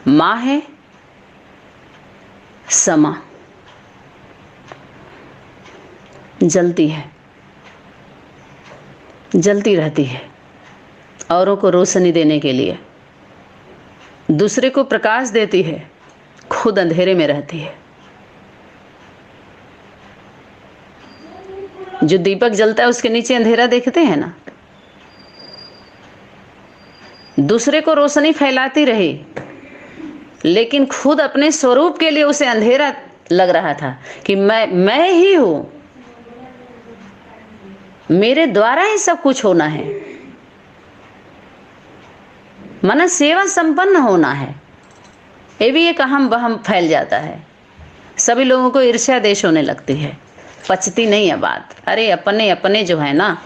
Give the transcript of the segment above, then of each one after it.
माँ है समा, जलती है, जलती रहती है औरों को रोशनी देने के लिए, दूसरे को प्रकाश देती है, खुद अंधेरे में रहती है। जो दीपक जलता है उसके नीचे अंधेरा देखते हैं ना। दूसरे को रोशनी फैलाती रही, लेकिन खुद अपने स्वरूप के लिए उसे अंधेरा लग रहा था कि मैं ही हूं, मेरे द्वारा ही सब कुछ होना है, मन सेवा संपन्न होना है। ये भी एक अहम वहम फैल जाता है, सभी लोगों को ईर्ष्या देश होने लगती है, पचती नहीं है बात। अरे अपने अपने जो है ना,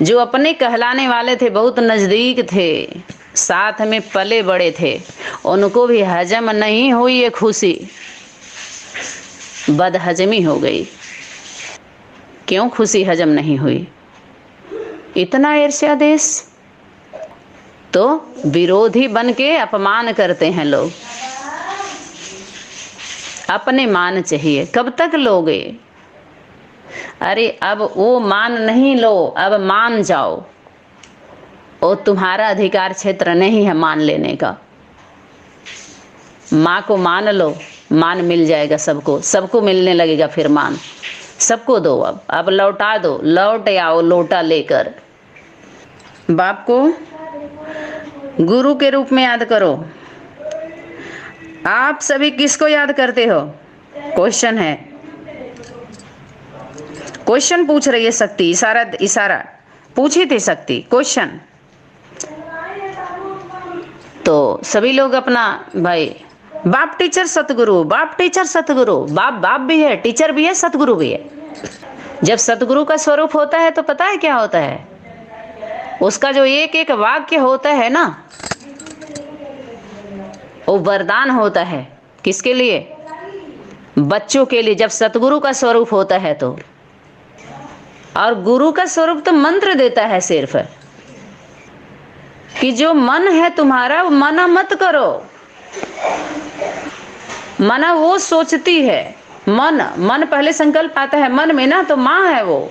जो अपने कहलाने वाले थे, बहुत नजदीक थे, साथ में पले बड़े थे, उनको भी हजम नहीं हुई ये खुशी, बदहजमी हो गई। क्यों खुशी हजम नहीं हुई? इतना ईर्ष्या देश। तो विरोधी बन के अपमान करते हैं लोग। अपने मान चाहिए, कब तक लोगे? अरे अब वो मान नहीं लो, अब मान जाओ। वो तुम्हारा अधिकार क्षेत्र नहीं है मान लेने का। माँ को मान लो, मान मिल जाएगा सबको, सबको मिलने लगेगा फिर मान। सबको दो, अब लौटा दो, लौट आओ लोटा लेकर। बाप को गुरु के रूप में याद करो। आप सभी किसको याद करते हो? क्वेश्चन है, क्वेश्चन पूछ रही है शक्ति। इशारा इशारा पूछी थी शक्ति क्वेश्चन। तो सभी लोग अपना भाई, बाप टीचर सतगुरु, बाप टीचर सतगुरु, बाप बाप भी है, टीचर भी है, सतगुरु भी है। जब सतगुरु का स्वरूप होता है तो पता है क्या होता है? उसका जो एक एक वाक्य होता है ना, वो वरदान होता है। किसके लिए? बच्चों के लिए। जब सतगुरु का स्वरूप होता है तो, और गुरु का स्वरूप तो मंत्र देता है सिर्फ, कि जो मन है तुम्हारा वो मना मत करो। मना वो सोचती है, मन पहले संकल्प आता है मन में ना, तो माँ है वो।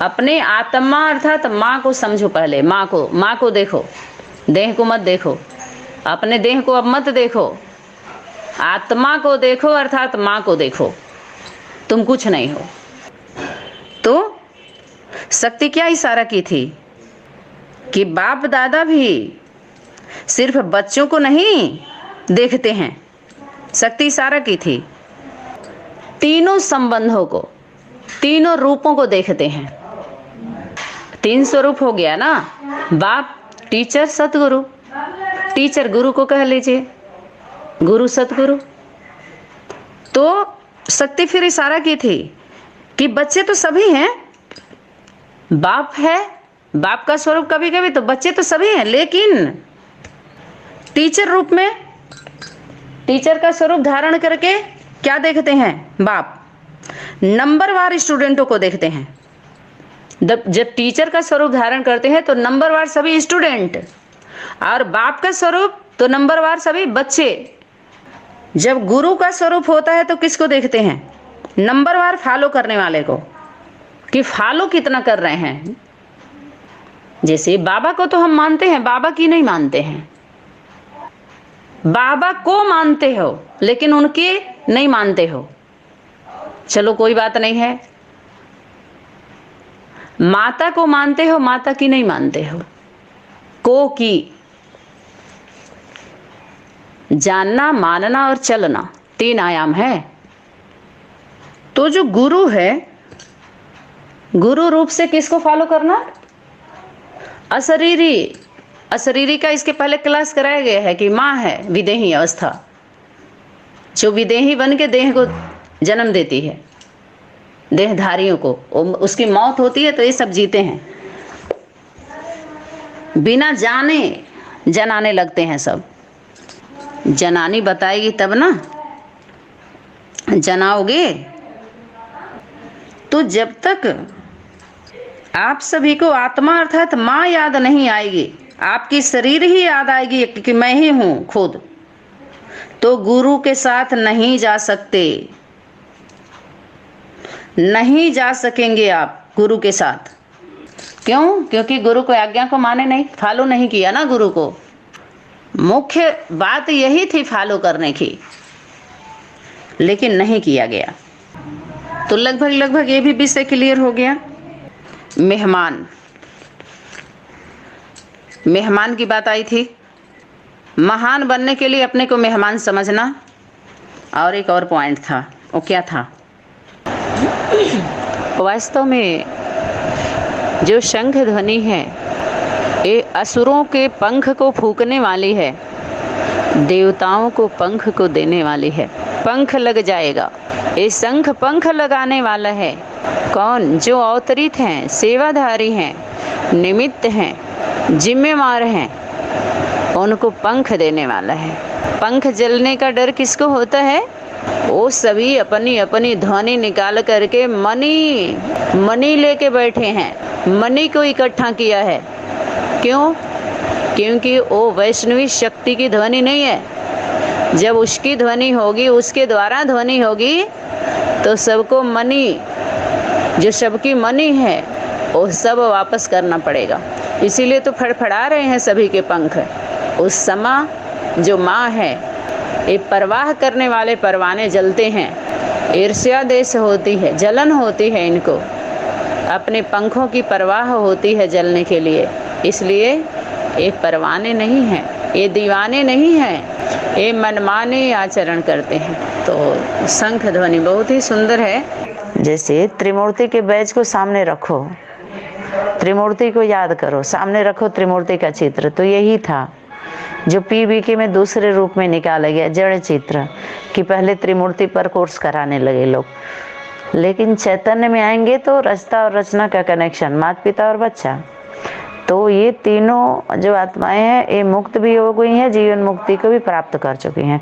अपने आत्मा अर्थात माँ को समझो पहले। माँ को देखो, देह को मत देखो, अपने देह को अब मत देखो, आत्मा को देखो अर्थात माँ को देखो। तुम कुछ नहीं हो। तो शक्ति क्या इशारा की थी कि बाप दादा भी सिर्फ बच्चों को नहीं देखते हैं। शक्ति इशारा की थी तीनों संबंधों को, तीनों रूपों को देखते हैं। तीन स्वरूप हो गया ना, बाप टीचर सतगुरु। टीचर गुरु को कह लीजिए, गुरु सतगुरु। तो शक्ति फिर इशारा की थी कि बच्चे तो सभी हैं, बाप है, बाप का स्वरूप कभी कभी तो बच्चे तो सभी हैं, लेकिन टीचर रूप में, टीचर का स्वरूप धारण करके क्या देखते हैं? बाप नंबरवार स्टूडेंटों को देखते हैं। जब टीचर का स्वरूप धारण करते हैं तो नंबरवार सभी स्टूडेंट, और बाप का स्वरूप तो नंबरवार सभी बच्चे। जब गुरु का स्वरूप होता है तो किसको देखते हैं? नंबरवार फॉलो करने वाले को, कि फॉलो कितना कर रहे हैं। जैसे बाबा को तो हम मानते हैं, बाबा की नहीं मानते हैं। बाबा को मानते हो लेकिन उनके नहीं मानते हो, चलो कोई बात नहीं है। माता को मानते हो, माता की नहीं मानते हो। को की जानना, मानना और चलना, तीन आयाम है। तो जो गुरु है, गुरु रूप से किसको फॉलो करना? अशरीरी। अशरीरी का इसके पहले क्लास कराया गया है कि माँ है विदेही अवस्था, जो विदेही बन के देह को जन्म देती है, देहधारियों को। उसकी मौत होती है तो ये सब जीते हैं, बिना जाने जनाने लगते हैं सब। जनानी बताएगी तब ना जनाओगे। तो जब तक आप सभी को आत्मा अर्थात माँ याद नहीं आएगी, आपकी शरीर ही याद आएगी कि मैं ही हूँ खुद, तो गुरु के साथ नहीं जा सकते, नहीं जा सकेंगे आप गुरु के साथ। क्यों? क्योंकि गुरु को आज्ञा को माने नहीं, फॉलो नहीं किया ना गुरु को। मुख्य बात यही थी फॉलो करने की, लेकिन नहीं किया गया। तो लगभग ये भी विषय क्लियर हो गया। मेहमान की बात आई थी। महान बनने के लिए अपने को मेहमान समझना। और एक और पॉइंट था, वो क्या था? वास्तव में जो शंख ध्वनि है ये असुरों के पंख को फूंकने वाली है, देवताओं को पंख को देने वाली है। पंख लग जाएगा। ये शंख पंख लगाने वाला है। कौन? जो अवतरित हैं, सेवाधारी हैं, निमित्त हैं, जिम्मेवार हैं, उनको पंख देने वाला है। पंख जलने का डर किसको होता है? वो सभी अपनी अपनी ध्वनि निकाल करके मनी लेके बैठे हैं, मनी को इकट्ठा किया है। क्यों? क्योंकि वो वैष्णवी शक्ति की ध्वनि नहीं है। जब उसकी ध्वनि होगी, उसके द्वारा ध्वनि होगी, तो सबको मनी, जो सबकी मनी है, वो सब वापस करना पड़ेगा। इसीलिए तो फड़फड़ा रहे हैं सभी के पंख। उस समय जो माँ है, ये परवाह करने वाले परवाने जलते हैं। ईर्ष्या देश होती है, जलन होती है, इनको अपने पंखों की परवाह होती है जलने के लिए। इसलिए ये परवाने नहीं हैं, ये दीवाने नहीं हैं, ये मनमाने आचरण करते हैं। तो शंख ध्वनि बहुत ही सुंदर है। जैसे त्रिमूर्ति के बैज को सामने रखो, त्रिमूर्ति को याद करो, सामने रखो त्रिमूर्ति का चित्र। तो यही था जो PBK में दूसरे रूप में निकाला गया, जड़ चित्र, कि पहले त्रिमूर्ति पर कोर्स कराने लगे लोग। लेकिन चैतन्य में आएंगे तो रचता और रचना का कनेक्शन, माता पिता और बच्चा, तो ये तीनों जो आत्माएं हैं, ये मुक्त भी हो गई हैं, जीवन मुक्ति को भी प्राप्त कर चुकी हैं।